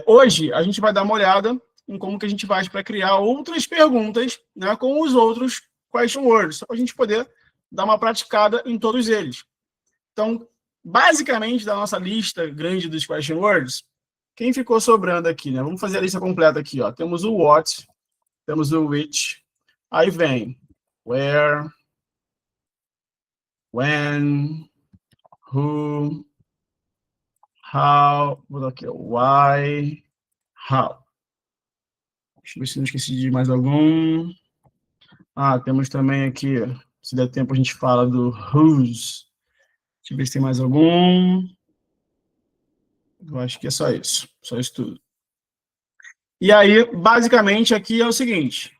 Hoje, a gente vai dar uma olhada em como que a gente faz para criar outras perguntas, né, com os outros question words, só para a gente poder dar uma praticada em todos eles. Então, basicamente, da nossa lista grande dos question words, quem ficou sobrando aqui, né? Vamos fazer a lista completa aqui, ó. Temos o what, temos o which, aí vem where, when, who, how, vou dar aqui, why, how. Deixa eu ver se não esqueci de mais algum. Temos também aqui, se der tempo, a gente fala do whose. Deixa eu ver se tem mais algum. Eu acho que é só isso tudo. E aí, basicamente, aqui é o seguinte.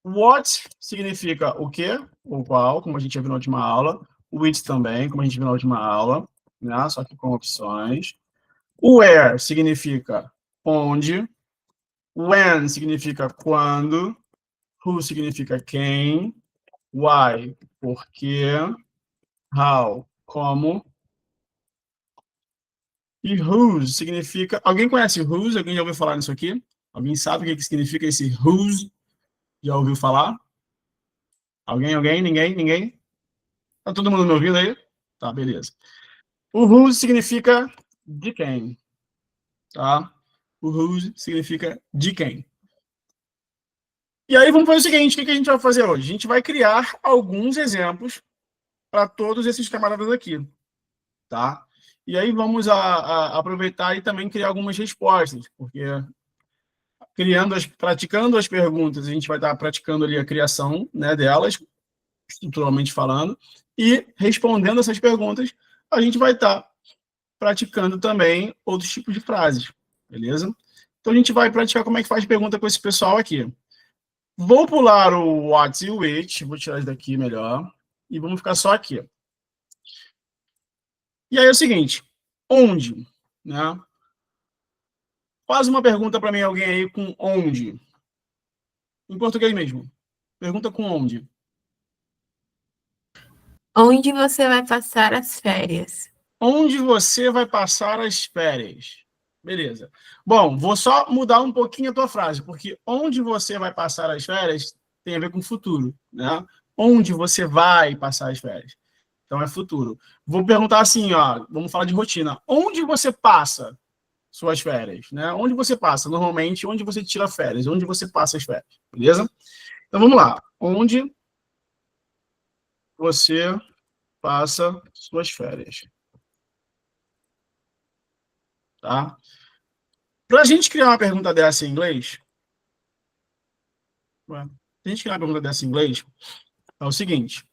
What significa o quê? O qual, como a gente já viu na última aula. Which também, como a gente viu na última aula, né? Só que com opções. Where significa onde. When significa quando. Who significa quem. Why, por quê. How, como. E whose significa... Alguém conhece whose? Alguém já ouviu falar nisso aqui? Alguém sabe o que significa esse whose? Já ouviu falar? Alguém? Ninguém? Tá todo mundo me ouvindo aí? Tá, beleza. O whose significa de quem, tá? O whose significa de quem. E aí vamos fazer o seguinte, o que a gente vai fazer hoje? A gente vai criar alguns exemplos para todos esses camaradas aqui, tá? E aí vamos aproveitar e também criar algumas respostas, porque praticando as perguntas, a gente vai estar praticando ali a criação, né, delas, estruturalmente falando, e respondendo essas perguntas, a gente vai estar praticando também outros tipos de frases, beleza? Então, a gente vai praticar como é que faz pergunta com esse pessoal aqui. Vou pular o what e o which, vou tirar isso daqui melhor, e vamos ficar só aqui. E aí é o seguinte, onde, né? Faz uma pergunta para mim, alguém aí com onde. Em português mesmo. Pergunta com onde. Onde você vai passar as férias? Onde você vai passar as férias? Beleza. Bom, vou só mudar um pouquinho a tua frase, porque onde você vai passar as férias tem a ver com futuro, né? Onde você vai passar as férias? Então é futuro. Vou perguntar assim, ó, vamos falar de rotina. Onde você passa suas férias, né? Onde você passa? Normalmente, onde você tira férias? Onde você passa as férias? Beleza? Então vamos lá. Onde você passa suas férias? Tá? Para a gente criar uma pergunta dessa em inglês, é o seguinte.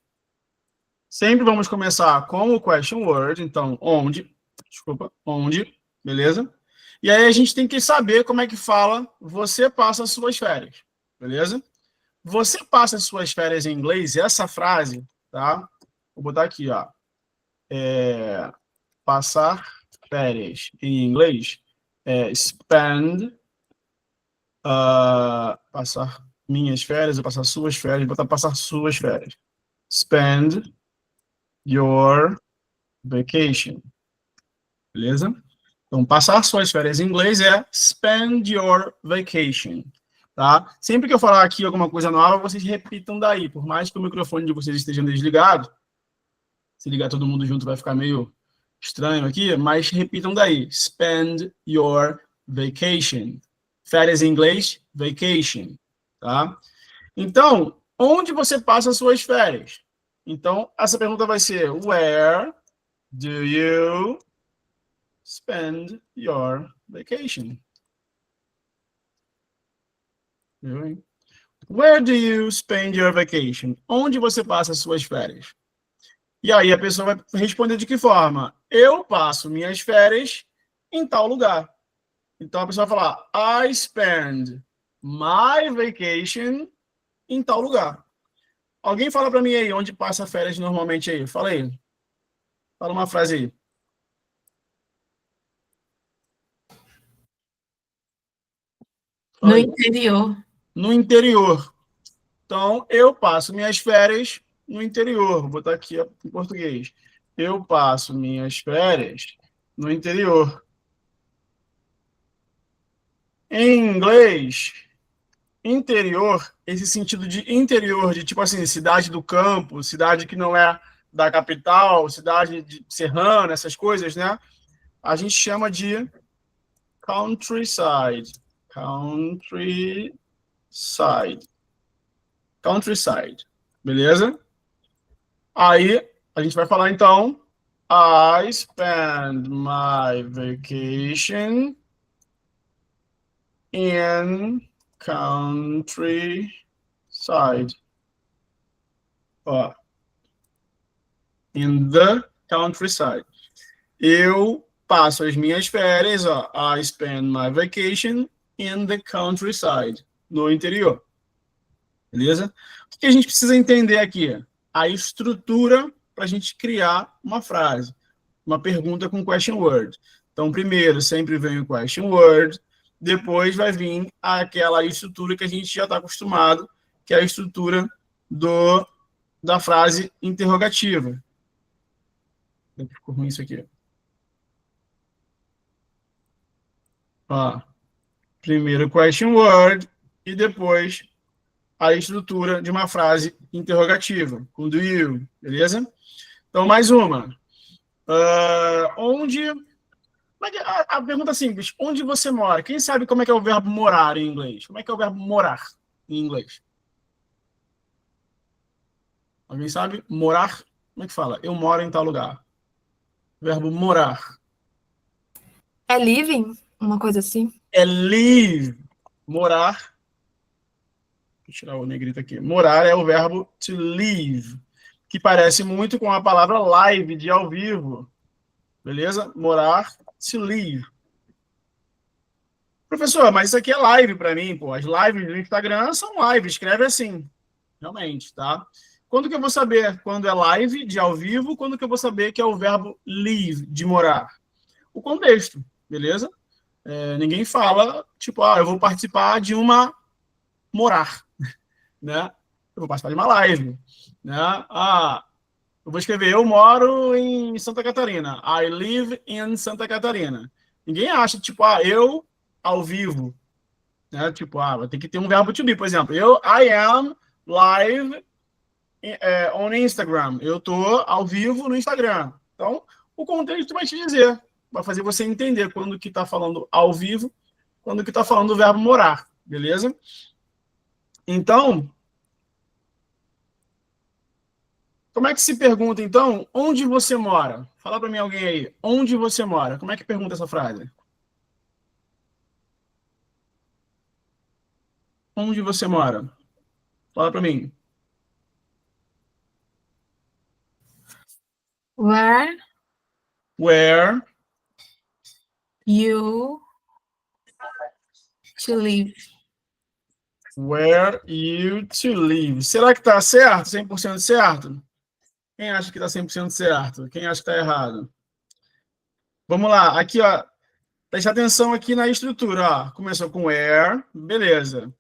Sempre vamos começar com o question word, então, onde, beleza? E aí a gente tem que saber como é que fala você passa as suas férias, beleza? Você passa as suas férias em inglês, essa frase, tá? Vou botar aqui, ó. Passar férias em inglês é spend, passar minhas férias, ou passar suas férias, botar passar suas férias. Spend your vacation. Beleza? Então, passar suas férias em inglês é spend your vacation. Tá? Sempre que eu falar aqui alguma coisa nova, vocês repitam daí. Por mais que o microfone de vocês esteja desligado, se ligar todo mundo junto vai ficar meio estranho aqui, mas repitam daí. Spend your vacation. Férias em inglês, vacation. Tá? Então, onde você passa suas férias? Então, essa pergunta vai ser where do you spend your vacation? Where do you spend your vacation? Onde você passa suas férias? E aí a pessoa vai responder de que forma? Eu passo minhas férias em tal lugar. Então a pessoa vai falar, I spend my vacation em tal lugar. Alguém fala para mim aí, onde passa férias normalmente aí? Fala aí. Fala uma frase aí. No interior. No interior. Então, eu passo minhas férias no interior. Vou botar aqui em português. Eu passo minhas férias no interior. Em inglês, interior, esse sentido de interior, de tipo assim, cidade do campo, cidade que não é da capital, cidade de serrana, essas coisas, né? A gente chama de countryside. Countryside. Countryside. Beleza? Aí, a gente vai falar então, I spend my vacation in countryside. Ó, in the countryside. Eu passo as minhas férias, ó, I spend my vacation in the countryside, no interior. Beleza? O que a gente precisa entender aqui? A estrutura para a gente criar uma frase, uma pergunta com question word. Então, primeiro sempre vem o question word, depois vai vir aquela estrutura que a gente já está acostumado, que é a estrutura da frase interrogativa. Ficou ruim isso aqui. Ó, primeiro question word e depois a estrutura de uma frase interrogativa, com do you, beleza? Então, mais uma. Onde... A pergunta é simples. Onde você mora? Quem sabe como é que é o verbo morar em inglês? Como é que é o verbo morar em inglês? Alguém sabe? Morar? Como é que fala? Eu moro em tal lugar. Verbo morar. É living? Uma coisa assim? É live. Morar. Vou tirar o negrito aqui. Morar é o verbo to live, que parece muito com a palavra live, de ao vivo. Beleza? Morar, to live. Professor, mas isso aqui é live para mim, pô. As lives do Instagram são live, escreve assim. Realmente, tá? Quando que eu vou saber quando é live, de ao vivo, quando que eu vou saber que é o verbo live, de morar? O contexto, beleza? Ninguém fala, tipo, eu vou participar de uma morar, né? Eu vou participar de uma live, né? Eu vou escrever, eu moro em Santa Catarina. I live in Santa Catarina. Ninguém acha, tipo, eu ao vivo, né? Tipo, vai ter que ter um verbo to be, por exemplo. I am live on Instagram. Eu tô ao vivo no Instagram. Então, o contexto vai te dizer, vai fazer você entender quando que tá falando ao vivo, quando que tá falando o verbo morar, beleza? Então, como é que se pergunta, então, onde você mora? Fala para mim alguém aí, onde você mora? Como é que pergunta essa frase? Onde você mora? Fala para mim. Where Where you to live? Where you to live? Será que está certo? 100% certo? Quem acha que está 100% certo? Quem acha que está errado? Vamos lá. Aqui, ó. Preste atenção aqui na estrutura, ó. Começou com where, beleza. O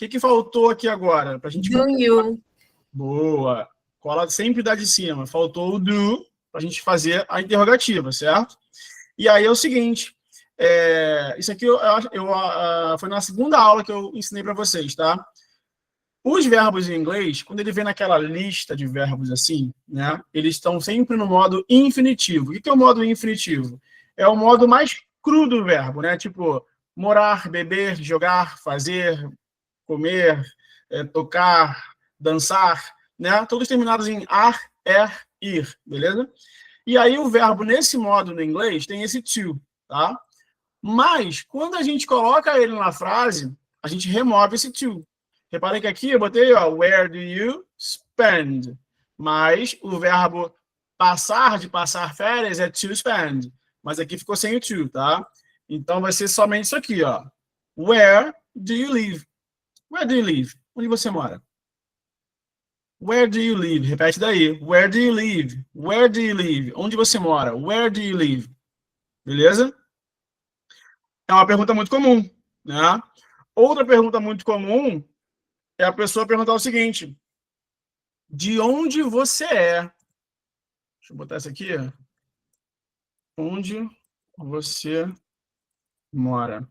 que faltou aqui agora? Pra gente... Do you? Boa. Cola sempre dá de cima. Faltou o do para a gente fazer a interrogativa, certo? E aí é o seguinte, isso aqui foi na segunda aula que eu ensinei para vocês, tá? Os verbos em inglês, quando ele vem naquela lista de verbos assim, né, eles estão sempre no modo infinitivo. O que é o modo infinitivo? É o modo mais cru do verbo, né? Tipo, morar, beber, jogar, fazer, comer, tocar, dançar, né? Todos terminados em ar, ir, beleza? E aí o verbo nesse modo no inglês tem esse to, tá? Mas quando a gente coloca ele na frase, a gente remove esse to. Reparem que aqui eu botei, ó, where do you spend? Mas o verbo passar, de passar férias, é to spend. Mas aqui ficou sem o to, tá? Então vai ser somente isso aqui, ó. Where do you live? Where do you live? Onde você mora? Where do you live? Repete daí. Where do you live? Where do you live? Onde você mora? Where do you live? Beleza? É uma pergunta muito comum, né? Outra pergunta muito comum é a pessoa perguntar o seguinte: de onde você é? Deixa eu botar essa aqui. Onde você mora?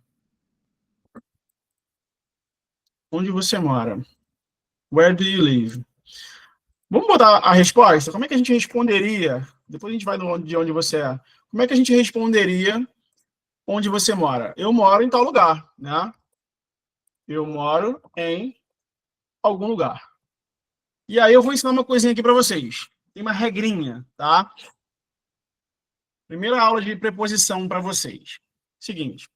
onde você mora? Where do you live? Vamos botar a resposta? Como é que a gente responderia? Depois a gente vai de onde você é. Como é que a gente responderia onde você mora? Eu moro em tal lugar, né? Eu moro em algum lugar. E aí eu vou ensinar uma coisinha aqui para vocês. Tem uma regrinha, tá? Primeira aula de preposição para vocês. Seguinte.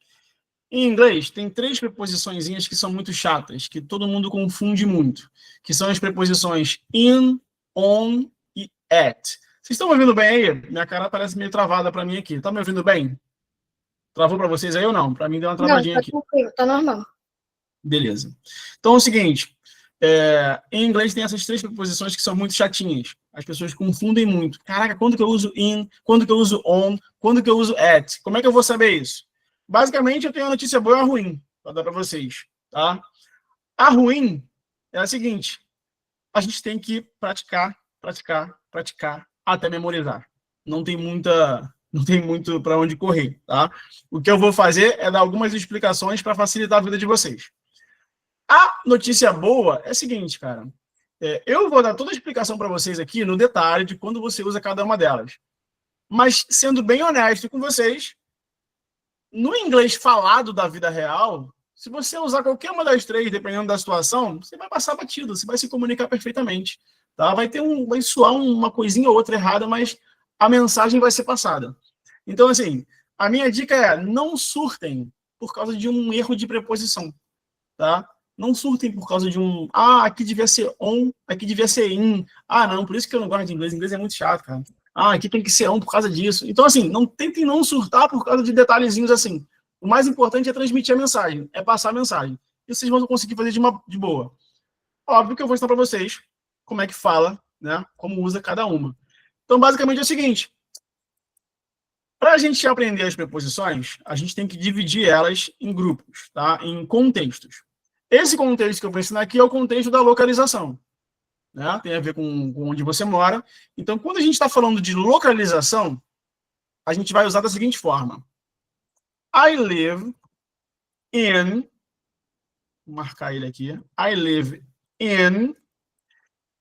Em inglês, tem 3 preposiçõezinhas que são muito chatas, que todo mundo confunde muito, que são as preposições in, on e at. Vocês estão me ouvindo bem aí? Minha cara parece meio travada para mim aqui. Tá me ouvindo bem? Travou para vocês aí ou não? Para mim deu uma Não, travadinha tá aqui. tranquilo, tá normal. Beleza. Então é o seguinte, em inglês tem essas 3 preposições que são muito chatinhas. As pessoas confundem muito. Caraca, quando que eu uso in? Quando que eu uso on? Quando que eu uso at? Como é que eu vou saber isso? Basicamente, eu tenho uma notícia boa e uma ruim para dar para vocês, tá? A ruim é a seguinte, a gente tem que praticar, praticar, praticar até memorizar. Não tem muito para onde correr, tá? O que eu vou fazer é dar algumas explicações para facilitar a vida de vocês. A notícia boa é a seguinte, cara. Eu vou dar toda a explicação para vocês aqui no detalhe de quando você usa cada uma delas. Mas, sendo bem honesto com vocês, no inglês falado da vida real, se você usar qualquer uma das 3, dependendo da situação, você vai passar batido, você vai se comunicar perfeitamente. Tá? Vai soar uma coisinha ou outra errada, mas a mensagem vai ser passada. Então, assim, a minha dica é não surtem por causa de um erro de preposição. Tá? Não surtem por causa de aqui devia ser on, aqui devia ser in. Não, por isso que eu não gosto de inglês. Inglês é muito chato, cara. Aqui tem que ser on por causa disso. Então, assim, não tentem não surtar por causa de detalhezinhos assim. O mais importante é transmitir a mensagem, é passar a mensagem. E vocês vão conseguir fazer de boa. Óbvio que eu vou ensinar para vocês como é que fala, né? Como usa cada uma. Então, basicamente é o seguinte. Para a gente aprender as preposições, a gente tem que dividir elas em grupos, tá? Em contextos. Esse contexto que eu vou ensinar aqui é o contexto da localização. Né? Tem a ver com onde você mora. Então, quando a gente está falando de localização, a gente vai usar da seguinte forma. I live in... Vou marcar ele aqui. I live in...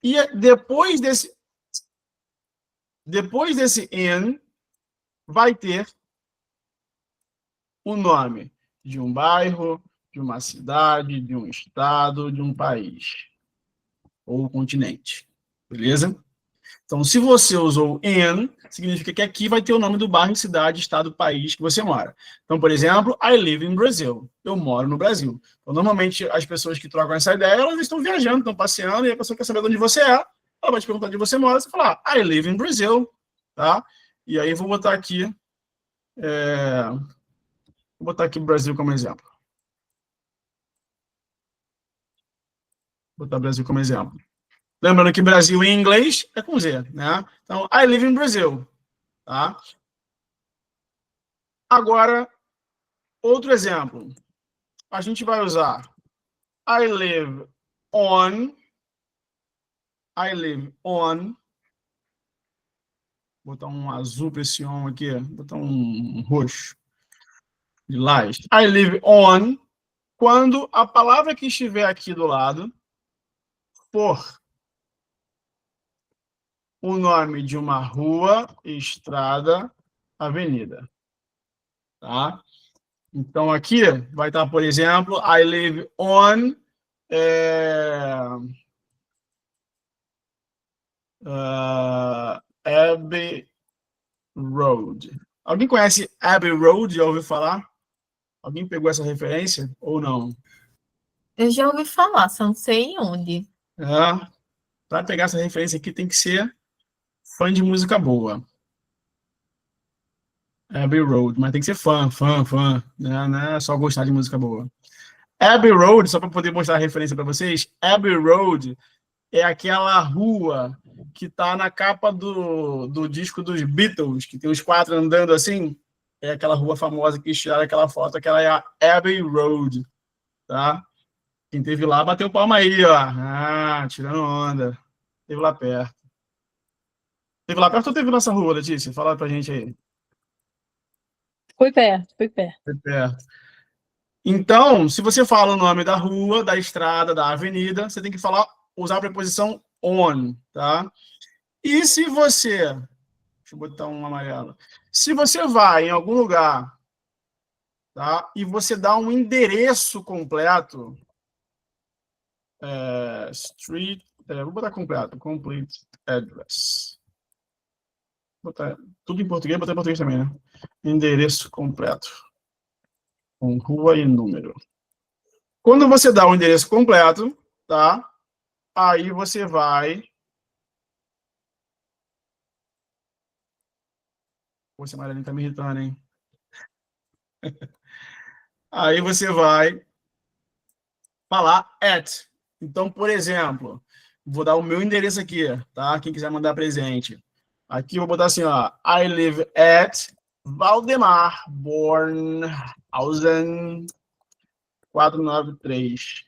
E depois desse in, vai ter o nome de um bairro, de uma cidade, de um estado, de um país ou continente. Beleza? Então, se você usou in, significa que aqui vai ter o nome do bairro, cidade, estado, país que você mora. Então, por exemplo, I live in Brazil. Eu moro no Brasil. Então, normalmente, as pessoas que trocam essa ideia, elas estão viajando, estão passeando, e a pessoa quer saber de onde você é, ela vai te perguntar onde você mora, você fala, I live in Brazil. Tá? E aí, vou botar aqui o Brasil como exemplo. Vou botar o Brasil como exemplo. Lembrando que Brasil em inglês é com Z, né? Então, I live in Brazil. Tá? Agora, outro exemplo. A gente vai usar I live on. Vou botar um azul para esse on aqui. Vou botar um roxo. Lilás. I live on. Quando a palavra que estiver aqui do lado for o nome de uma rua, estrada, avenida. Tá? Então, aqui vai estar, por exemplo, I live on Abbey Road. Alguém conhece Abbey Road? Já ouviu falar? Alguém pegou essa referência ou não? Eu já ouvi falar, só não sei onde. Para pegar essa referência aqui tem que ser fã de música boa. Abbey Road, mas tem que ser fã, né? Não é só gostar de música boa. Abbey Road, só para poder mostrar a referência para vocês, Abbey Road é aquela rua que está na capa do disco dos Beatles, que tem os 4 andando assim. É aquela rua famosa que tiraram aquela foto, aquela é a Abbey Road. Tá? Quem teve lá, bateu palma aí, ó. Tirando onda. Teve lá perto. Teve lá perto ou teve nessa rua, Letícia? Fala pra gente aí. Foi perto. Foi perto. Então, se você fala o nome da rua, da estrada, da avenida, você tem que usar a preposição on, tá? E se você... Deixa eu botar um amarelo. Se você vai em algum lugar, tá? E você dá um endereço completo, vou botar completo, complete address. Vou botar tudo em português, vou botar em português também, né? Endereço completo. Com rua e número. Quando você dá o endereço completo, tá? Aí você vai... Pô, esse amarelinho tá me irritando, hein? Aí você vai falar at. Então, por exemplo, vou dar o meu endereço aqui, tá? Quem quiser mandar presente. Aqui eu vou botar assim, ó. I live at Valdemar Bornhausen 493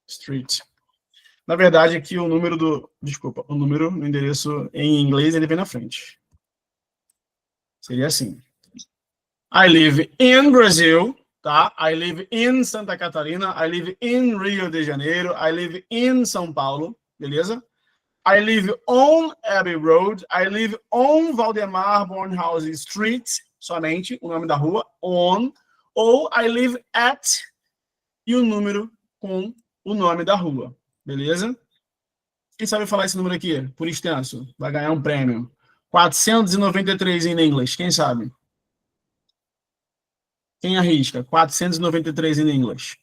Street. Na verdade, aqui o número do... Desculpa, o número no endereço em inglês, ele vem na frente. Seria assim. I live in Brazil, tá? I live in Santa Catarina. I live in Rio de Janeiro. I live in São Paulo, beleza? I live on Abbey Road. I live on Valdemar Bornhausen Street, somente o nome da rua, on. Ou I live at e o número com o nome da rua, beleza? Quem sabe falar esse número aqui, por extenso? Vai ganhar um prêmio. 493 em inglês, quem sabe? Quem arrisca? 493 em inglês.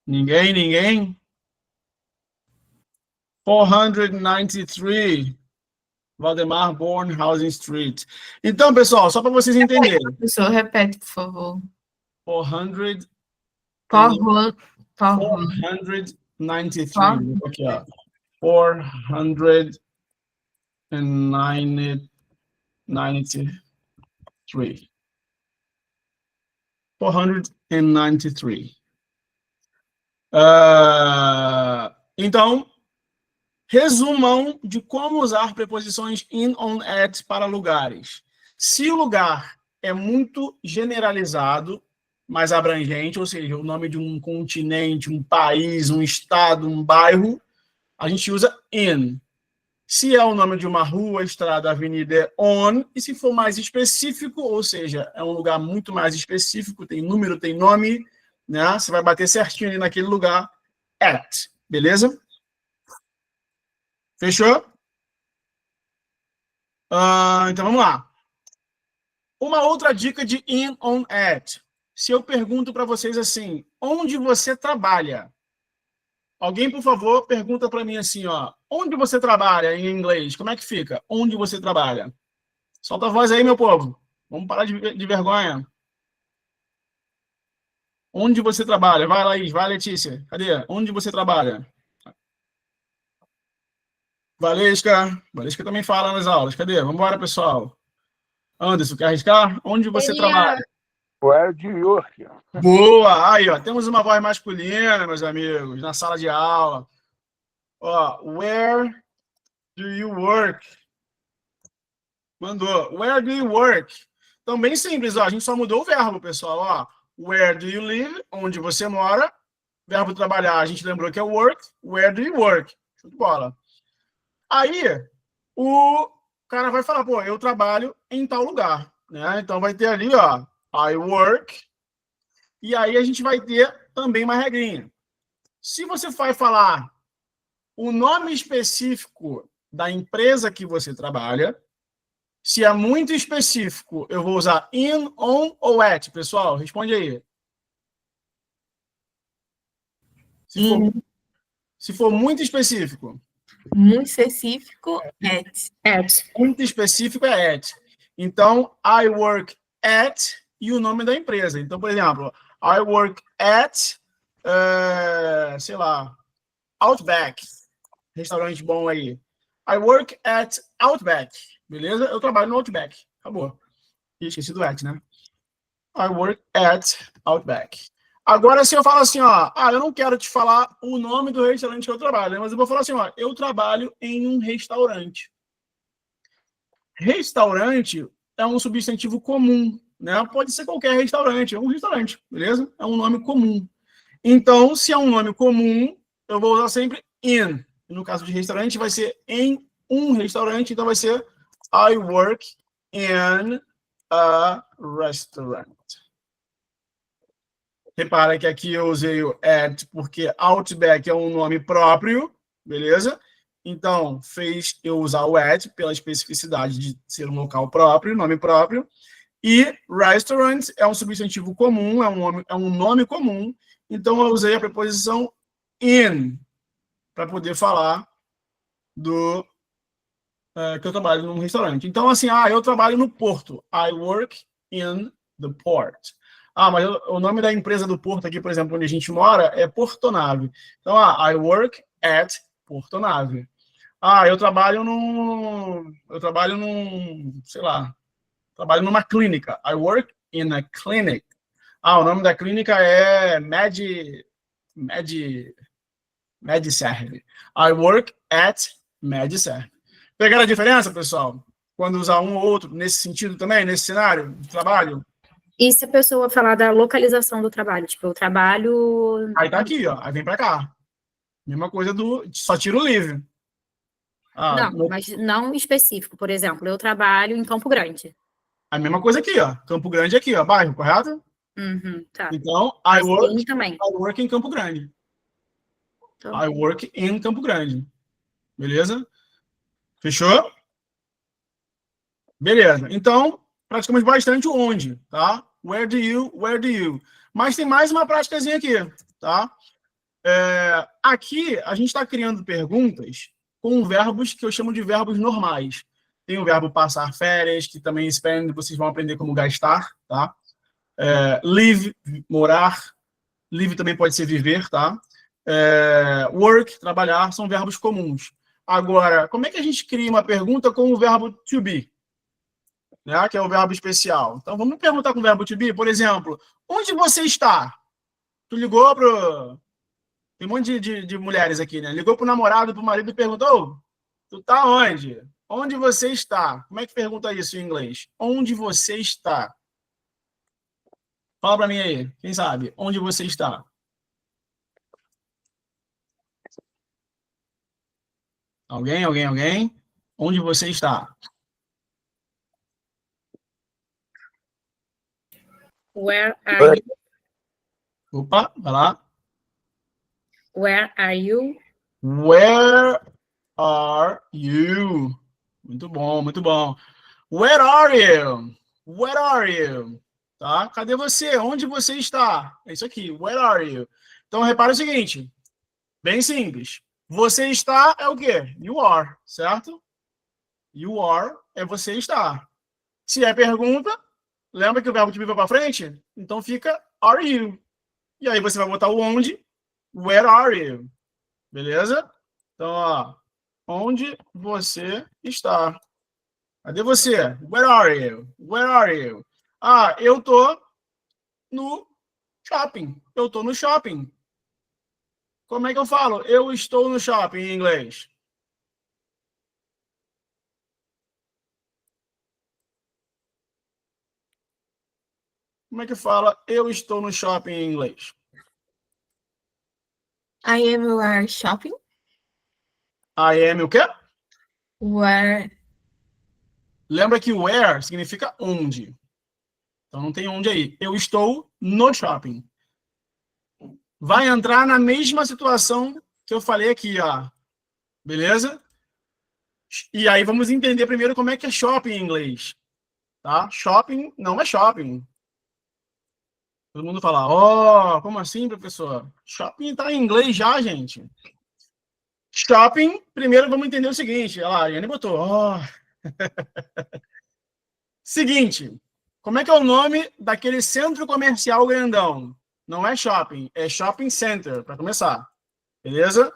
Ninguém, ninguém? 493 Valdemar Bornhausen Street. Então, pessoal, só para vocês entenderem. Professor, repete, por favor. 493. Aqui, ó. 493. 493. Então, resumão de como usar preposições in, on, at para lugares. Se o lugar é muito generalizado, mais abrangente, ou seja, o nome de um continente, um país, um estado, um bairro, a gente usa in. Se é o nome de uma rua, estrada, avenida, é on. E se for mais específico, ou seja, é um lugar muito mais específico, tem número, tem nome, né? Você vai bater certinho ali naquele lugar, at. Beleza? Fechou? Então, vamos lá. Uma outra dica de in, on, at. Se eu pergunto para vocês assim, onde você trabalha? Alguém, por favor, pergunta para mim assim, ó, onde você trabalha em inglês? Como é que fica? Onde você trabalha? Solta a voz aí, meu povo. Vamos parar de vergonha. Onde você trabalha? Vai, Laís. Vai, Letícia. Cadê? Onde você trabalha? Valesca. Valesca também fala nas aulas. Cadê? Vamos embora, pessoal. Anderson, quer arriscar? Onde você trabalha? Where do you work? Boa! Aí, ó, temos uma voz masculina, meus amigos, na sala de aula. Ó, where do you work? Mandou. Where do you work? Então, bem simples, ó, a gente só mudou o verbo, pessoal. Ó, where do you live? Onde você mora. Verbo trabalhar, a gente lembrou que é work. Where do you work? Show de bola. Aí, o cara vai falar, pô, eu trabalho em tal lugar, né? Então, vai ter ali, ó, I work. E aí, a gente vai ter também uma regrinha. Se você vai falar o nome específico da empresa que você trabalha, se é muito específico, eu vou usar in, on ou at. Pessoal, responde aí. Se for muito específico. Muito específico, at. Muito específico é at. Então, I work at e o nome da empresa. Então, por exemplo, I work at, sei lá, Outback. Restaurante bom aí. I work at Outback. Beleza? Eu trabalho no Outback. Acabou. Esqueci do at, né? I work at Outback. Agora, se eu falo assim, ó, eu não quero te falar o nome do restaurante que eu trabalho, mas eu vou falar assim, ó, eu trabalho em um restaurante. restaurante é um substantivo comum, né? Pode ser qualquer restaurante, é um restaurante, beleza? É um nome comum. Então, se é um nome comum, eu vou usar sempre in. No caso de restaurante, vai ser em um restaurante, então vai ser I work in a restaurant. Repara que aqui eu usei o at porque Outback é um nome próprio, beleza? Então, fez eu usar o at pela especificidade de ser um local próprio, nome próprio. E restaurant é um substantivo comum, é um nome comum. Então, eu usei a preposição in para poder falar que eu trabalho num restaurante. Então, assim, eu trabalho no porto. I work in the port. Mas o nome da empresa do porto aqui, por exemplo, onde a gente mora, é Portonave. Então, I work at Portonave. Eu trabalho sei lá, trabalho numa clínica. I work in a clinic. O nome da clínica é MedServe. I work at MedServe. Pegaram a diferença, pessoal? Quando usar um ou outro, nesse sentido também, nesse cenário de trabalho? E se a pessoa falar da localização do trabalho? Tipo, eu trabalho... Aí tá aqui, ó. Aí vem pra cá. Mesma coisa só tira o livre. Mas não específico. Por exemplo, eu trabalho em Campo Grande. A mesma coisa aqui, ó. Campo Grande aqui, ó. Bairro, correto? Tá. Então, I work in Campo Grande. Então, I work in Campo Grande. Beleza? Fechou? Beleza. Então, praticamos bastante o onde, tá? Where do you? Mas tem mais uma práticazinha aqui, tá? Aqui, a gente está criando perguntas com verbos que eu chamo de verbos normais. Tem o verbo passar férias, que também spend, vocês vão aprender como gastar, tá? Live, morar. Live também pode ser viver, tá? Work, trabalhar, são verbos comuns. Agora, como é que a gente cria uma pergunta com o verbo to be? Né, que é o verbo especial. Então, vamos perguntar com o verbo to be, por exemplo, onde você está? Tu ligou pro... Tem um monte de mulheres aqui, né? Ligou pro namorado, pro marido e perguntou, tu tá onde? Onde você está? Como é que pergunta isso em inglês? Onde você está? Fala para mim aí, quem sabe? Onde você está? Alguém? Onde você está? Where are you? Opa, vai lá. Where are you? Where are you? Muito bom, muito bom. Where are you? Where are you? Tá? Cadê você? Onde você está? É isso aqui. Where are you? Então, repara o seguinte. Bem simples. Você está é o quê? You are, certo? You are é você está. Se é pergunta, lembra que o verbo to be vai para frente? Então fica are you. E aí você vai botar o onde. Where are you? Beleza? Então, ó. Onde você está? Cadê você? Where are you? Where are you? Eu tô no shopping. Eu tô no shopping. Como é que eu falo? Eu estou no shopping em inglês. Como é que fala eu estou no shopping em inglês? I am where shopping. I am o quê? Where. Lembra que where significa onde. Então não tem onde aí. Eu estou no shopping. Vai entrar na mesma situação que eu falei aqui, ó. Beleza? E aí vamos entender primeiro como é que é shopping em inglês. Tá? Shopping não é shopping. Todo mundo fala, como assim, professor? Shopping tá em inglês já, gente. Shopping, primeiro vamos entender o seguinte. Olha lá, a Ariane botou, Seguinte, como é que é o nome daquele centro comercial grandão? Não é shopping, é shopping center, para começar. Beleza?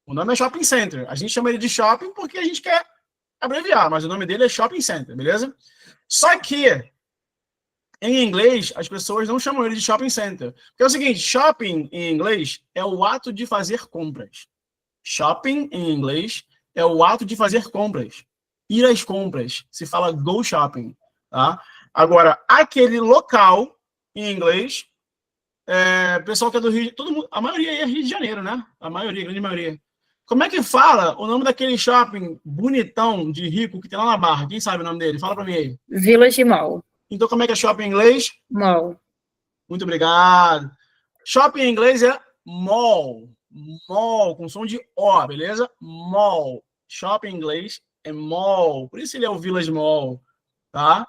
O nome é shopping center. A gente chama ele de shopping porque a gente quer abreviar, mas o nome dele é shopping center, beleza? Só que, em inglês, as pessoas não chamam ele de shopping center. Porque é o seguinte, shopping, em inglês, é o ato de fazer compras. Shopping, em inglês, é o ato de fazer compras. ir às compras. Se fala go shopping, tá? Agora, aquele local, em inglês, pessoal que é do Rio, todo mundo, a maioria aí é Rio de Janeiro, né? A maioria, a grande maioria. Como é que fala o nome daquele shopping bonitão de rico que tem lá na Barra? Quem sabe o nome dele? Fala pra mim aí. Village Mall. Então, como é que é shopping em inglês? Mall. Muito obrigado. Shopping em inglês é mall. Mall, com som de O, beleza? Mall. Shopping em inglês é mall. Por isso ele é o Village Mall, tá?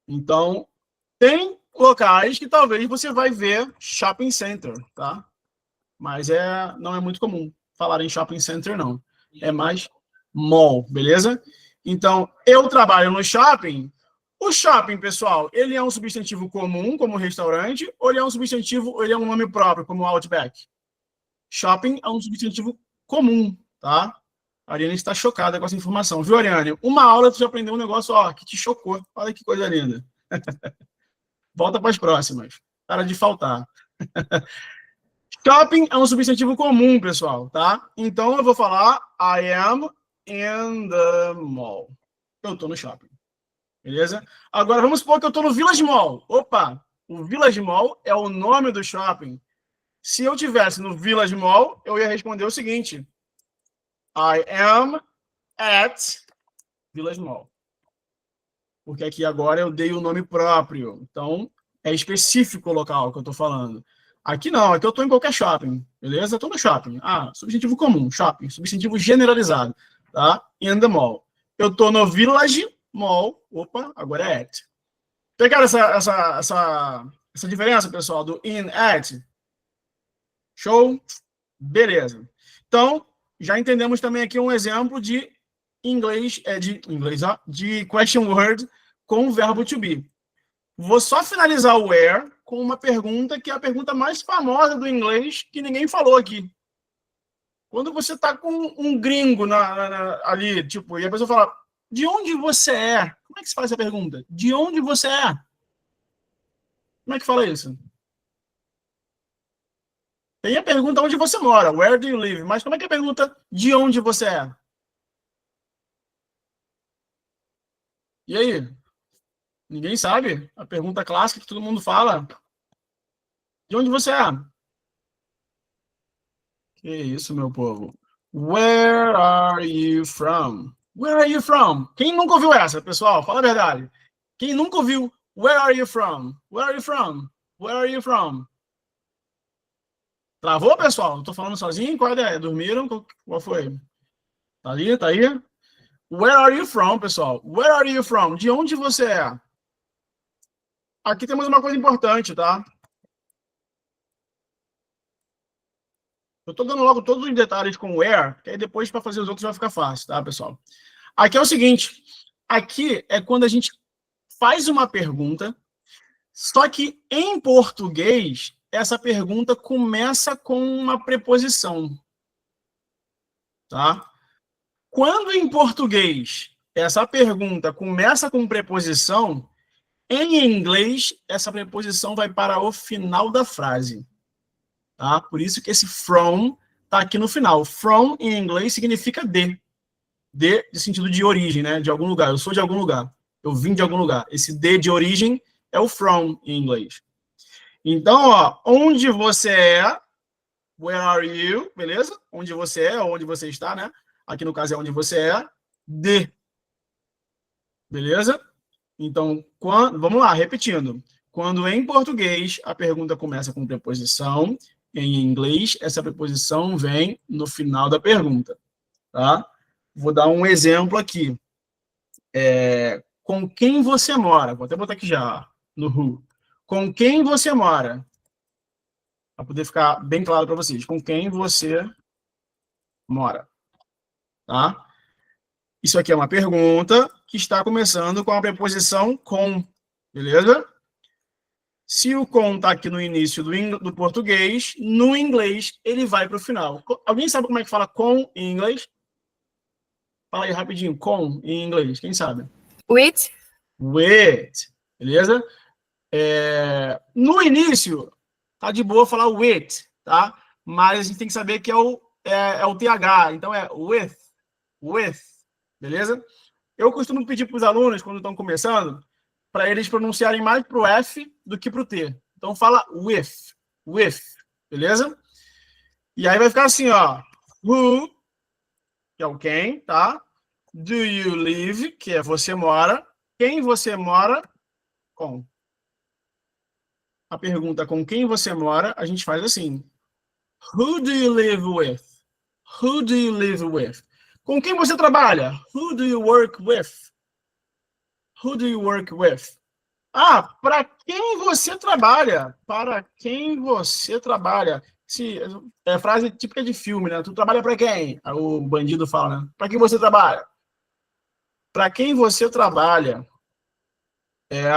Então, tem locais que talvez você vai ver shopping center, tá? Mas não é muito comum falar em shopping center, não. É mais mall, beleza? Então, eu trabalho no shopping. O shopping, pessoal, ele é um substantivo comum, como restaurante, ou ele é um substantivo, ou ele é um nome próprio, como Outback? Shopping é um substantivo comum, tá? A Ariane está chocada com essa informação. Viu, Ariane? Uma aula tu já aprendeu um negócio, ó, que te chocou. Olha que coisa linda. Volta para as próximas. Para de faltar. Shopping é um substantivo comum, pessoal, tá? Então, eu vou falar I am in the mall. Eu estou no shopping. Beleza? Agora, vamos supor que eu estou no Village Mall. Opa! O Village Mall é o nome do shopping. Se eu tivesse no Village Mall, eu ia responder o seguinte. I am at Village Mall. Porque aqui agora eu dei o nome próprio. Então, é específico o local que eu estou falando. Aqui não, aqui eu estou em qualquer shopping, beleza? Estou no shopping. Substantivo comum, shopping. Substantivo generalizado, tá? In the mall. Eu estou no Village Mall. Opa, agora é at. Pegaram essa diferença, pessoal, do in, at? Show? Beleza. Então, já entendemos também aqui um exemplo de de question word com o verbo to be. Vou só finalizar o where com uma pergunta que é a pergunta mais famosa do inglês que ninguém falou aqui. Quando você está com um gringo ali, tipo, e a pessoa fala, de onde você é? Como é que se faz essa pergunta? De onde você é? Como é que fala isso? Tem a pergunta onde você mora, where do you live? Mas como é que é a pergunta de onde você é? E aí? Ninguém sabe? A pergunta clássica que todo mundo fala. De onde você é? Que isso, meu povo? Where are you from? Where are you from? Quem nunca ouviu essa, pessoal? Fala a verdade. Quem nunca ouviu Where are you from? Where are you from? Where are you from? Travou, pessoal? Estou falando sozinho? Qual a ideia? Dormiram? Qual foi? Tá ali? Tá aí? Where are you from, pessoal? Where are you from? De onde você é? Aqui temos uma coisa importante, tá? Eu estou dando logo todos os detalhes com where, que aí depois, para fazer os outros, vai ficar fácil, tá, pessoal? Aqui é o seguinte. Aqui é quando a gente faz uma pergunta, só que em português, essa pergunta começa com uma preposição. Tá? Quando em português essa pergunta começa com preposição, em inglês, essa preposição vai para o final da frase. Tá? Por isso que esse from está aqui no final. From, em inglês, significa de. De sentido de origem, né? De algum lugar. Eu sou de algum lugar. Eu vim de algum lugar. Esse de origem é o from, em inglês. Então, ó, onde você é, where are you, beleza? Onde você é, onde você está, né? Aqui no caso é onde você é, de. Beleza? Então, vamos lá, repetindo. Quando em português a pergunta começa com preposição, em inglês essa preposição vem no final da pergunta. Tá? Vou dar um exemplo aqui. Com quem você mora? Vou até botar aqui já, no who. Com quem você mora? Para poder ficar bem claro para vocês. Com quem você mora? Tá? Isso aqui é uma pergunta que está começando com a preposição com. Beleza? Se o com está aqui no início do português, no inglês ele vai para o final. Alguém sabe como é que fala com em inglês? Fala aí rapidinho. Com em inglês. Quem sabe? With. With. Beleza? No início, tá de boa falar with, tá? Mas a gente tem que saber que é o TH. Então é with. Beleza? Eu costumo pedir para os alunos, quando estão começando, para eles pronunciarem mais para o F do que para o T. Então, fala with, beleza? E aí vai ficar assim, ó. Who, que é o quem, tá? Do you live, que é você mora. Quem você mora com. A pergunta com quem você mora, a gente faz assim. Who do you live with? Who do you live with? Com quem você trabalha? Who do you work with? Who do you work with? Ah, para quem você trabalha? Para quem você trabalha? É frase típica de filme, né? Tu trabalha para quem? Aí o bandido fala, né? Para quem você trabalha? Para quem você trabalha é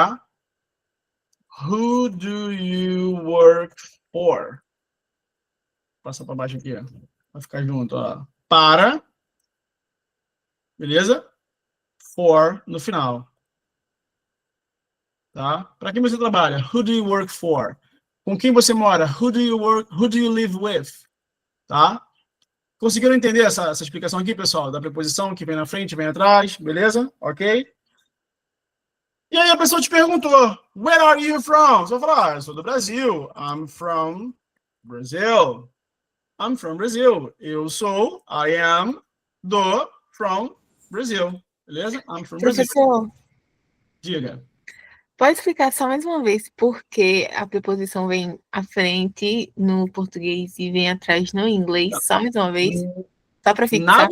Who do you work for? Passa para baixo aqui, ó. Vai ficar junto, ó. Para, beleza? For no final. Tá? Para quem você trabalha? Who do you work for? Com quem você mora? Who do you live with? Tá? Conseguiram entender essa explicação aqui, pessoal? Da preposição que vem na frente, vem atrás, beleza? Ok? E aí a pessoa te perguntou, where are you from? Você vai falar, eu sou do Brasil. I'm from Brazil. I'm from Brazil. Eu sou, I am, from Brazil. Beleza? I'm from Brazil. Professor, Diga. pode explicar só mais uma vez por que a preposição vem à frente no português e vem atrás no inglês? Só mais uma vez, só para fixar.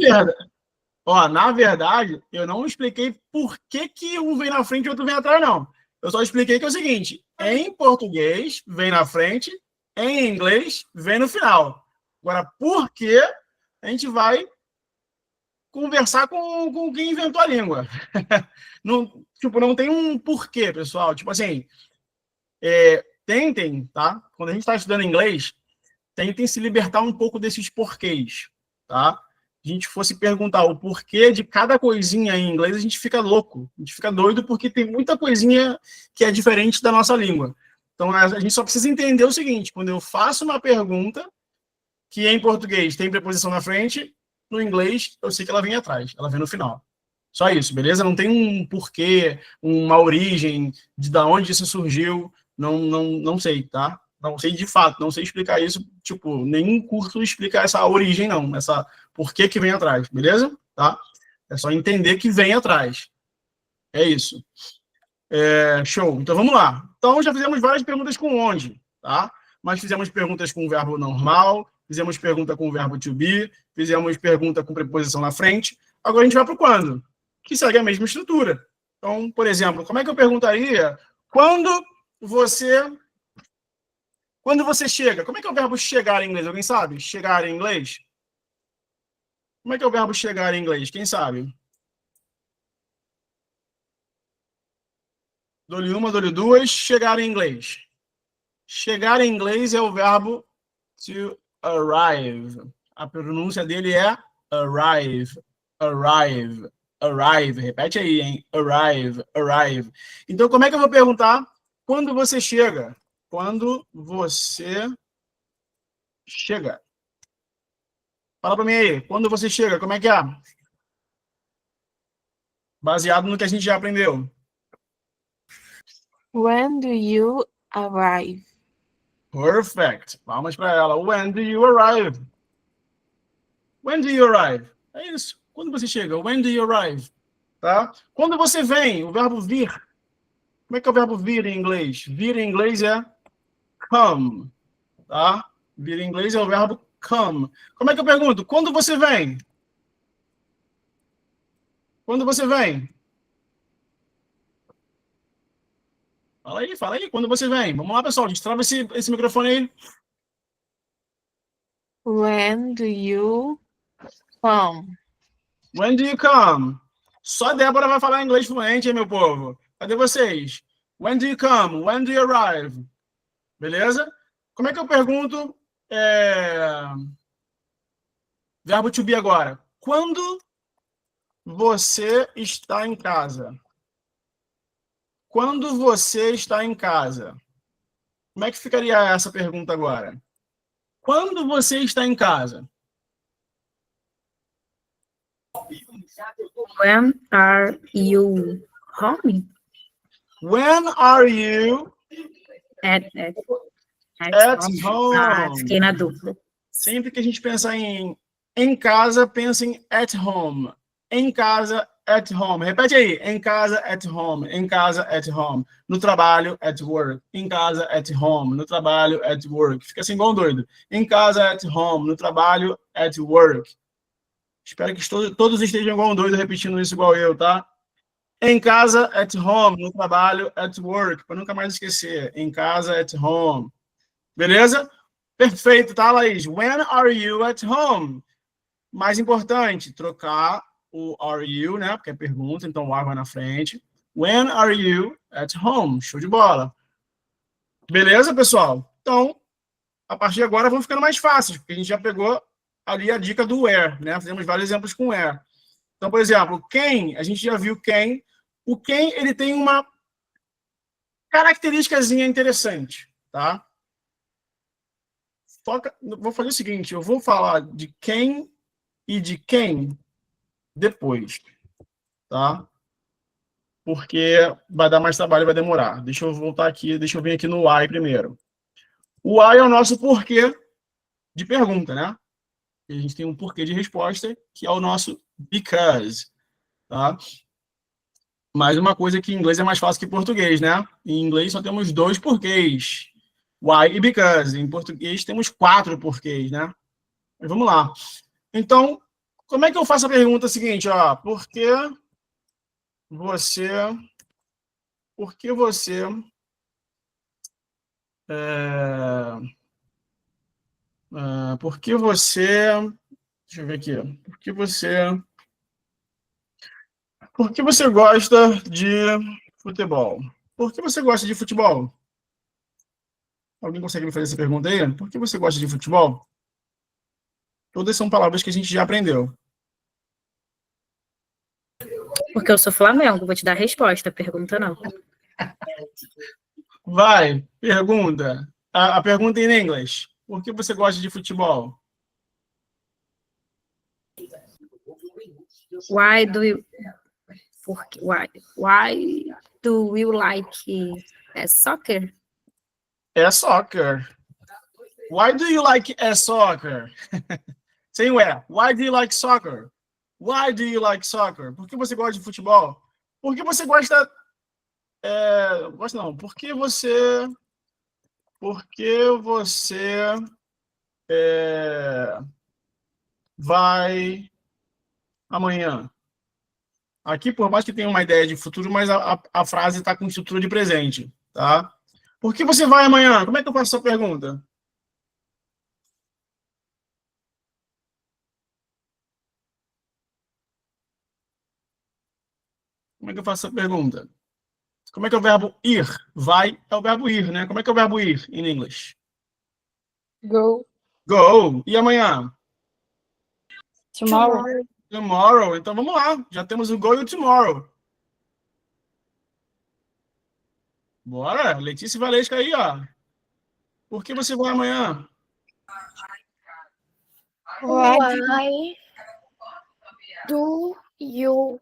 Na verdade, eu não expliquei por que um vem na frente e o outro vem atrás, não. Eu só expliquei que é o seguinte, em português, vem na frente, em inglês, vem no final. Agora, por que a gente vai conversar com quem inventou a língua? Não tem um porquê, pessoal. Tipo assim, tentem, tá? Quando a gente está estudando inglês, tentem se libertar um pouco desses porquês, tá? A gente fosse perguntar o porquê de cada coisinha em inglês, a gente fica louco, a gente fica doido, porque tem muita coisinha que é diferente da nossa língua. Então, a gente só precisa entender o seguinte, quando eu faço uma pergunta, que em português tem preposição na frente, no inglês, eu sei que ela vem atrás, ela vem no final. Só isso, beleza? Não tem um porquê, uma origem, de onde isso surgiu, não sei, tá? Não sei de fato, não sei explicar isso, tipo, nenhum curso explica essa origem, não, essa por que vem atrás, beleza? Tá? É só entender que vem atrás. É isso. Show. Então, vamos lá. Então, já fizemos várias perguntas com onde, tá? Mas fizemos perguntas com o verbo normal, fizemos pergunta com o verbo to be, fizemos pergunta com preposição na frente. Agora a gente vai para o quando, que segue a mesma estrutura. Então, por exemplo, como é que eu perguntaria quando você chega? Como é que é o verbo chegar em inglês? Alguém sabe? Chegar em inglês? Como é que é o verbo chegar em inglês? Quem sabe? Dou-lhe uma, dou-lhe duas. Chegar em inglês. Chegar em inglês é o verbo to arrive. A pronúncia dele é arrive. Arrive. Arrive. Repete aí, hein? Arrive. Arrive. Então, como é que eu vou perguntar quando você chega? Quando você chega. Fala para mim aí, quando você chega, como é que é? Baseado no que a gente já aprendeu. When do you arrive? Perfect. Palmas para ela. When do you arrive? When do you arrive? É isso. Quando você chega? When do you arrive? Tá? Quando você vem, o verbo vir. Como é que é o verbo vir em inglês? Vir em inglês é come. Tá? Vir em inglês é o verbo come. Como é que eu pergunto? Quando você vem? Quando você vem? Fala aí, quando você vem? Vamos lá, pessoal, destrava esse microfone aí. When do you come? When do you come? Só a Débora vai falar inglês fluente, hein, meu povo? Cadê vocês? When do you come? When do you arrive? Beleza? Como é que eu pergunto verbo to be agora? Quando você está em casa? Quando você está em casa? Como é que ficaria essa pergunta agora? Quando você está em casa? When are you home? When are you At at home. Ah, home? fiquei na dúvida. Sempre que a gente pensa em casa, pensa em at home. Em casa, at home. Repete aí. Em casa, at home. Em casa, at home. No trabalho, at work. Em casa, at home. No trabalho, at work. Fica assim igual um doido. Em casa, at home. No trabalho, at work. Espero que todos estejam igual um doido repetindo isso igual eu, tá? Em casa, at home. No trabalho, at work. Para nunca mais esquecer. Em casa, at home. Beleza? Perfeito, tá, Laís? When are you at home? Mais importante, trocar o are you, né? Porque é pergunta, então o are vai na frente. When are you at home? Show de bola. Beleza, pessoal? Então, a partir de agora vão ficando mais fáceis, porque a gente já pegou ali a dica do where, né? Fizemos vários exemplos com where. Então, por exemplo, quem, a gente já viu quem. O quem, ele tem uma característicazinha interessante, tá? Vou fazer o seguinte, eu vou falar de quem e de quem depois, tá? Porque vai dar mais trabalho, vai demorar. Deixa eu voltar aqui, deixa eu vir aqui no why primeiro. O why é o nosso porquê de pergunta, né? E a gente tem um porquê de resposta, que é o nosso because, tá? Mais uma coisa que em inglês é mais fácil que em português, né? Em inglês só temos 2 porquês. Why e because. Em português temos 4 porquês, né? Mas vamos lá. Então, como é que eu faço a pergunta seguinte, ó? Por que você deixa eu ver aqui, por que você gosta de futebol? Por que você gosta de futebol? Alguém consegue me fazer essa pergunta aí? Por que você gosta de futebol? Todas são palavras que a gente já aprendeu. Porque eu sou Flamengo, vou te dar a resposta, pergunta não. Vai, pergunta. A pergunta em inglês. Por que você gosta de futebol? Why do you like soccer? Soccer. Why do you like soccer? Sem ué. Why do you like soccer? Why do you like soccer? Por que você gosta de futebol? Por que você gosta... gosta não. Por que você vai amanhã? Aqui, por mais que tenha uma ideia de futuro, mas a frase está com estrutura de presente, tá? Por que você vai amanhã? Como é que eu faço essa pergunta? Como é que eu faço essa pergunta? Como é que é o verbo ir? Vai é o verbo ir, né? Como é que é o verbo ir em inglês? Go. Go. E amanhã? Tomorrow. Tomorrow. Então vamos lá. Já temos o go e o tomorrow. Bora. Letícia Valesca aí, ó. Por que você vai amanhã? Why do you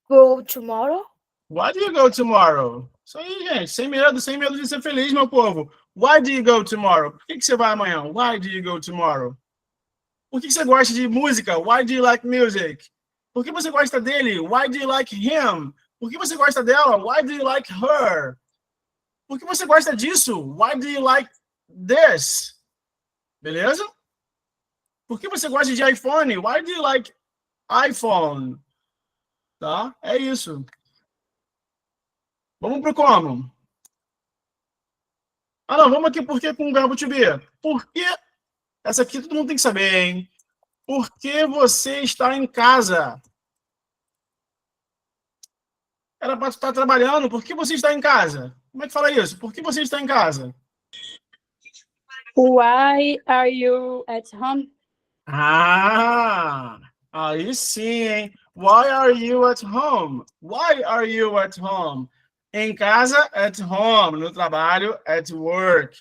go tomorrow? Why do you go tomorrow? Isso aí, gente. Sem medo de ser feliz, meu povo. Why do you go tomorrow? Por que você vai amanhã? Why do you go tomorrow? Por que você gosta de música? Why do you like music? Por que você gosta dele? Why do you like him? Por que você gosta dela? Why do you like her? Por que você gosta disso? Why do you like this? Beleza? Por que você gosta de iPhone? Why do you like iPhone? Tá? É isso. Vamos pro como? Ah, não, vamos aqui porque com o verbo to be. Por que? Essa aqui todo mundo tem que saber, hein? Por que você está em casa? Era para estar trabalhando. Por que você está em casa? Como é que fala isso? Por que você está em casa? Why are you at home? Ah, aí sim, hein? Why are you at home? Why are you at home? Em casa, at home. No trabalho, at work.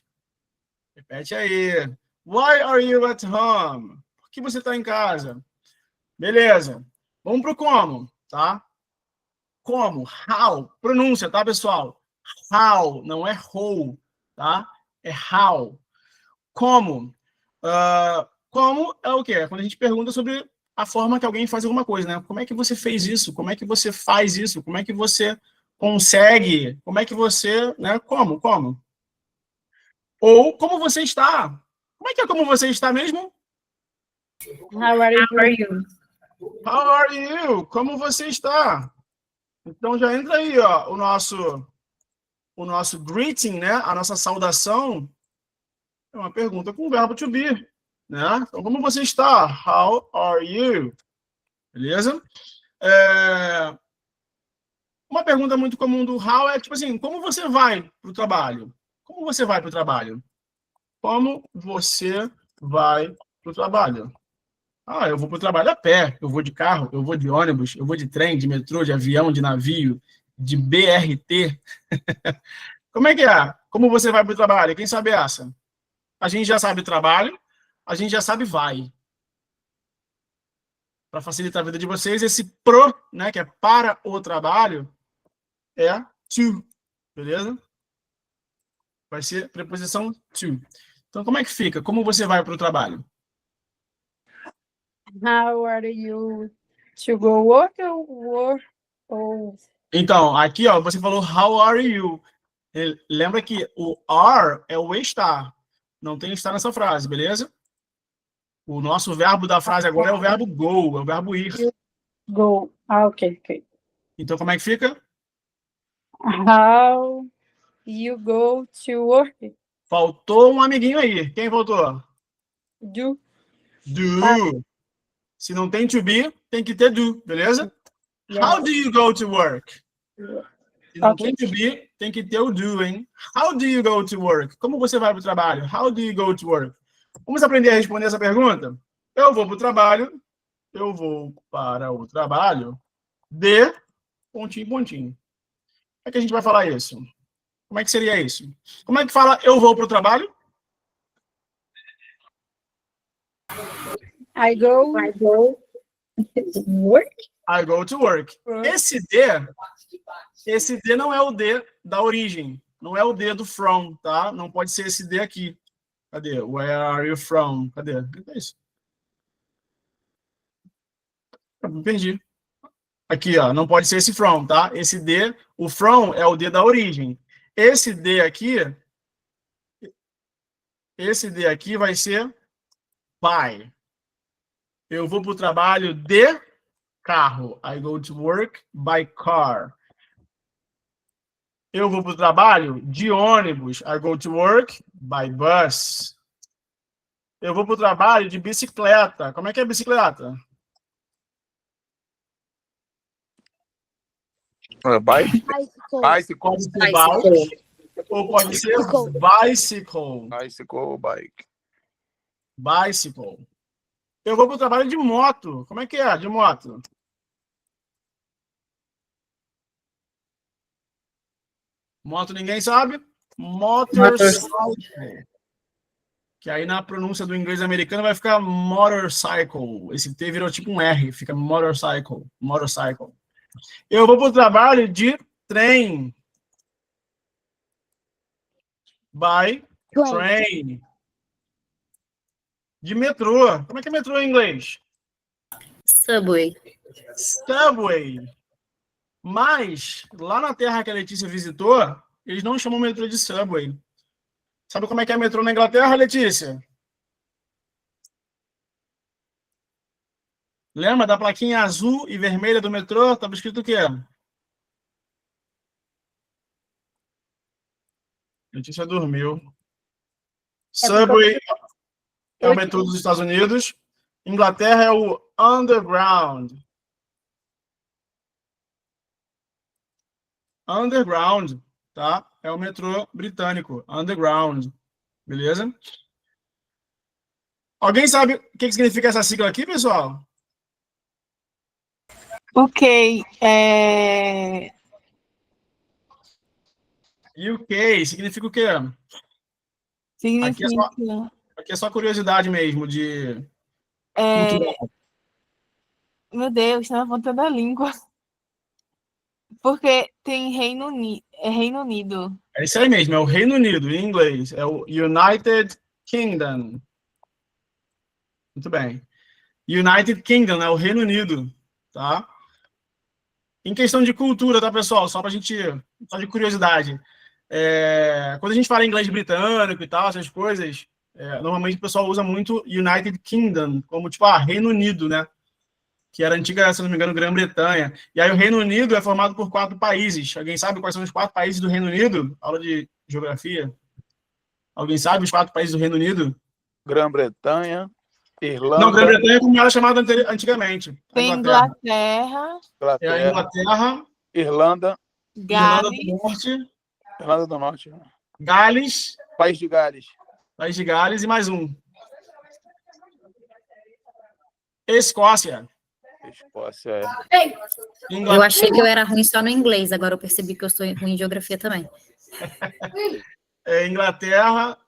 Repete aí. Why are you at home? Por que você está em casa? Beleza. Vamos para o como, tá? Como, how, pronúncia, tá, pessoal? How, não é how, tá? É how. Como. Como é o quê? É quando a gente pergunta sobre a forma que alguém faz alguma coisa, né? Como é que você fez isso? Como é que você faz isso? Como é que você consegue? Como é que você, né? Como? Ou como você está? Como é que é como você está mesmo? How are you? How are you? How are you? Como você está? Então já entra aí, ó, o nosso greeting, né? A nossa saudação é uma pergunta com o verbo to be, né? Então, como você está? How are you? Beleza? Uma pergunta muito comum do how é tipo assim, como você vai para o trabalho? Como você vai para o trabalho? Como você vai para o trabalho? Ah, eu vou para o trabalho a pé, eu vou de carro, eu vou de ônibus, eu vou de trem, de metrô, de avião, de navio, de BRT. Como é que é? Como você vai para o trabalho? Quem sabe essa? A gente já sabe trabalho, a gente já sabe vai. Para facilitar a vida de vocês, esse pro, né, que é para o trabalho, é to, beleza? Vai ser preposição to. Então, como é que fica? Como você vai para o trabalho? How are you to go work or Então, aqui, ó, você falou how are you? Lembra que o are é o estar. Não tem estar nessa frase, beleza? O nosso verbo da frase agora é o verbo go, é o verbo ir. go? Okay. Então, como é que fica? How you go to work? Faltou um amiguinho aí. Quem faltou? Do. Do. Se não tem to be, tem que ter do, beleza? Yeah. How do you go to work? Se não Ok. tem to be, tem que ter o do, hein? How do you go to work? Como você vai para o trabalho? How do you go to work? Vamos aprender a responder essa pergunta? Eu vou para o trabalho, eu vou para o trabalho de pontinho, pontinho. Como é que a gente vai falar isso? Como é que seria isso? Como é que fala eu vou para o trabalho? I go work. I go to work. Esse D não é o D da origem. Não é o D do from, tá? Não pode ser esse D aqui. Cadê? Where are you from? Cadê? O que é isso? Perdi. Aqui, ó. Não pode ser esse from, tá? Esse D, o from é o D da origem. Esse D aqui vai ser by. Eu vou para o trabalho de carro. I go to work by car. Eu vou para o trabalho de ônibus. I go to work by bus. Eu vou para o trabalho de bicicleta. Como é que é bicicleta? Bike? Bicycle. Pode ser bike ou pode ser bicycle. Bicycle, bike. Bicycle. Eu vou para o trabalho de moto. Como é que é de moto? Moto ninguém sabe? Motorcycle. Que aí na pronúncia do inglês americano vai ficar motorcycle. Esse T virou tipo um R, fica motorcycle. Motorcycle. Eu vou para o trabalho de trem. By train. De metrô. Como é que é metrô em inglês? Subway. Subway. Mas, lá na terra que a Letícia visitou, eles não chamam metrô de Subway. Sabe como é que é metrô na Inglaterra, Letícia? Lembra da plaquinha azul e vermelha do metrô? Estava escrito o quê? Letícia dormiu. Subway é o metrô dos Estados Unidos. Inglaterra é o Underground. Underground, tá? É o metrô britânico. Underground. Beleza? Alguém sabe o que significa essa sigla aqui, pessoal? Ok. UK significa o quê? Significa. Aqui é só curiosidade mesmo de É, cultural. Meu Deus, tá na ponta da língua. Porque tem Reino Unido. É Reino Unido. É isso aí mesmo, é o Reino Unido, em inglês. É o United Kingdom. Muito bem. United Kingdom é o Reino Unido, tá? Em questão de cultura, tá, pessoal? Só pra gente, só de curiosidade. Quando a gente fala inglês britânico e tal, essas coisas, normalmente o pessoal usa muito United Kingdom, como tipo, Reino Unido, né? Que era antiga, se não me engano, Grã-Bretanha. E aí o Reino Unido é formado por 4 países. Alguém sabe quais são os 4 países do Reino Unido? Aula de geografia. Alguém sabe os 4 países do Reino Unido? Grã-Bretanha, Não, Irlanda, Grã-Bretanha é como era chamada antigamente. A Tem Inglaterra. É a Inglaterra, Irlanda, Irlanda Gales. do Norte, Irlanda do Norte, Gales, País de Gales. País de Gales e mais um. Escócia. Escócia, Eu achei que eu era ruim só no inglês, agora eu percebi que eu sou ruim em geografia também. Inglaterra.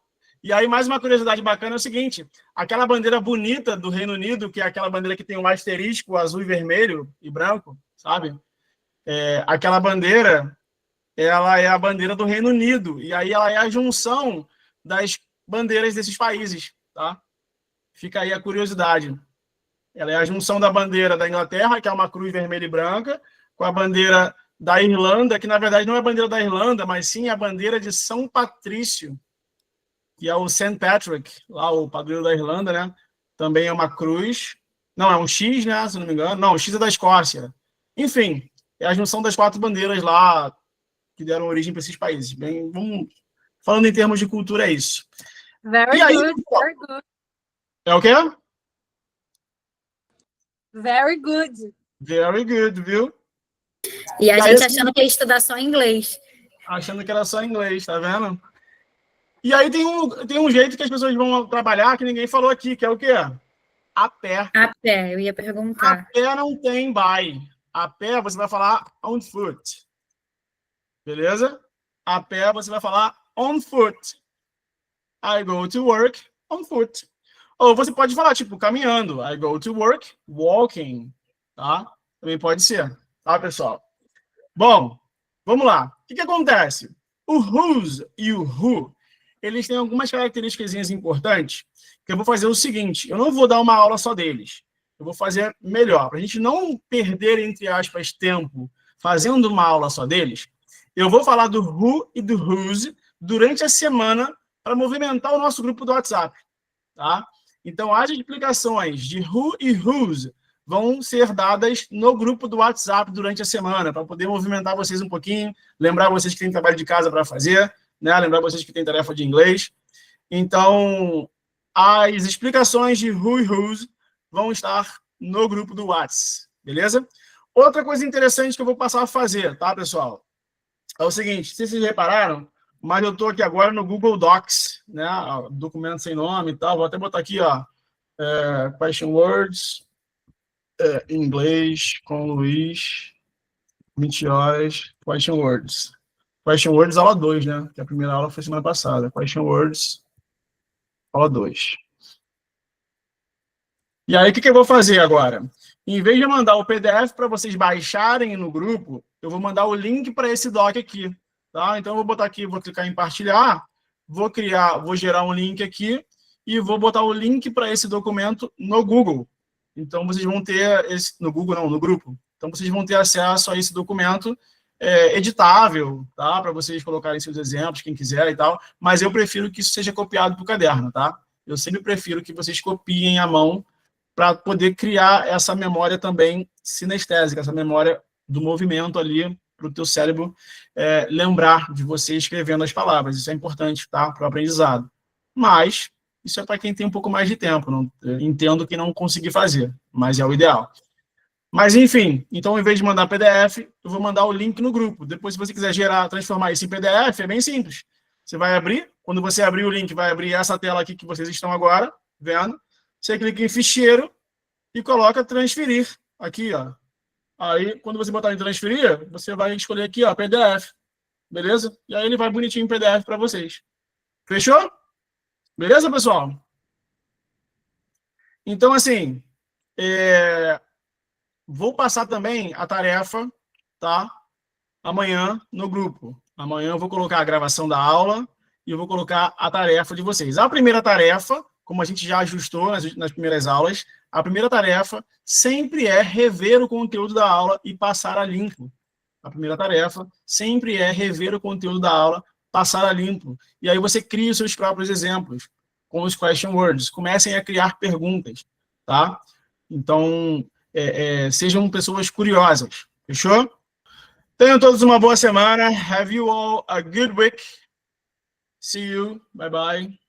E aí, mais uma curiosidade bacana é o seguinte: aquela bandeira bonita do Reino Unido, que é aquela bandeira que tem um asterisco azul e vermelho e branco, sabe? Aquela bandeira, ela é a bandeira do Reino Unido. E aí ela é a junção das bandeiras desses países, tá? Fica aí a curiosidade. Ela é a junção da bandeira da Inglaterra, que é uma cruz vermelha e branca, com a bandeira da Irlanda, que na verdade não é a bandeira da Irlanda, mas sim a bandeira de São Patrício, que é o St. Patrick, lá o padroeiro da Irlanda, né? Também é uma cruz. Não, é um X, né? Se não me engano. Não, o X é da Escócia. Enfim, é a junção das 4 bandeiras lá que deram origem para esses países. Bem, falando em termos de cultura, é isso. Very E aí, good, very good. é o quê? Very good. Very good, viu? E a E aí, gente assim, achando que ia estudar só inglês. achando que era só inglês, tá vendo? E aí tem um jeito que as pessoas vão trabalhar que ninguém falou aqui, que é o quê? A pé. A pé, eu ia A perguntar. pé não tem by. A pé você vai falar on foot. Beleza? A pé você vai falar on foot. I go to work on foot. Ou você pode falar, tipo, caminhando. I go to work walking. Tá? Também pode ser. Tá, pessoal? Bom, vamos lá. O que acontece? O whose e o who, eles têm algumas características importantes, que eu vou fazer o seguinte: eu não vou dar uma aula só deles. Eu vou fazer melhor. Para a gente não perder, entre aspas, tempo fazendo uma aula só deles, eu vou falar do who e do whose durante a semana para movimentar o nosso grupo do WhatsApp. Tá? Então, as explicações de who e whose vão ser dadas no grupo do WhatsApp durante a semana, para poder movimentar vocês um pouquinho, lembrar vocês que têm trabalho de casa para fazer, né? Lembrar vocês que têm tarefa de inglês. Então, as explicações de who e whose vão estar no grupo do WhatsApp, beleza? Outra coisa interessante que eu vou passar a fazer, tá, pessoal? É o seguinte, se vocês repararam, mas eu estou aqui agora no Google Docs, né? Documento sem nome e tal. Vou até botar aqui, ó, question words, em inglês, com Luiz, 20 horas, question words. Question words, aula 2, né? Que a primeira aula foi semana passada. Question words, aula 2. E aí, o que eu vou fazer agora? Em vez de mandar o PDF para vocês baixarem no grupo, eu vou mandar o link para esse doc aqui. Tá? Então, eu vou botar aqui, vou clicar em partilhar, vou gerar um link aqui e vou botar o link para esse documento no Google. Então, vocês vão ter, no Google não, no grupo. Então, vocês vão ter acesso a esse documento editável, tá? Para vocês colocarem seus exemplos, quem quiser e tal. Mas eu prefiro que isso seja copiado para o caderno, tá? Eu sempre prefiro que vocês copiem à mão para poder criar essa memória também sinestésica, essa memória do movimento ali, para o teu cérebro lembrar de você escrevendo as palavras. Isso é importante, tá? Para o aprendizado. Mas isso é para quem tem um pouco mais de tempo. Não, entendo que não consegui fazer, mas é o ideal. Mas, enfim, então, em vez de mandar PDF, eu vou mandar o link no grupo. Depois, se você quiser transformar isso em PDF, é bem simples. Você vai abrir, quando você abrir o link, vai abrir essa tela aqui que vocês estão agora, vendo? Você clica em ficheiro e coloca transferir. Aqui, ó. Aí, quando você botar em transferir, você vai escolher aqui, ó, PDF. Beleza? E aí ele vai bonitinho em PDF para vocês. Fechou? Beleza, pessoal? Então, assim, vou passar também a tarefa, tá? Amanhã no grupo. Amanhã eu vou colocar a gravação da aula e eu vou colocar a tarefa de vocês. A primeira tarefa, como a gente já ajustou nas primeiras aulas, a primeira tarefa sempre é rever o conteúdo da aula e passar a limpo. A primeira tarefa sempre é rever o conteúdo da aula, passar a limpo. E aí você cria os seus próprios exemplos com os question words. Comecem a criar perguntas, tá? Então, sejam pessoas curiosas. Fechou? Tenham todos uma boa semana. Have you all a good week. See you. Bye, bye.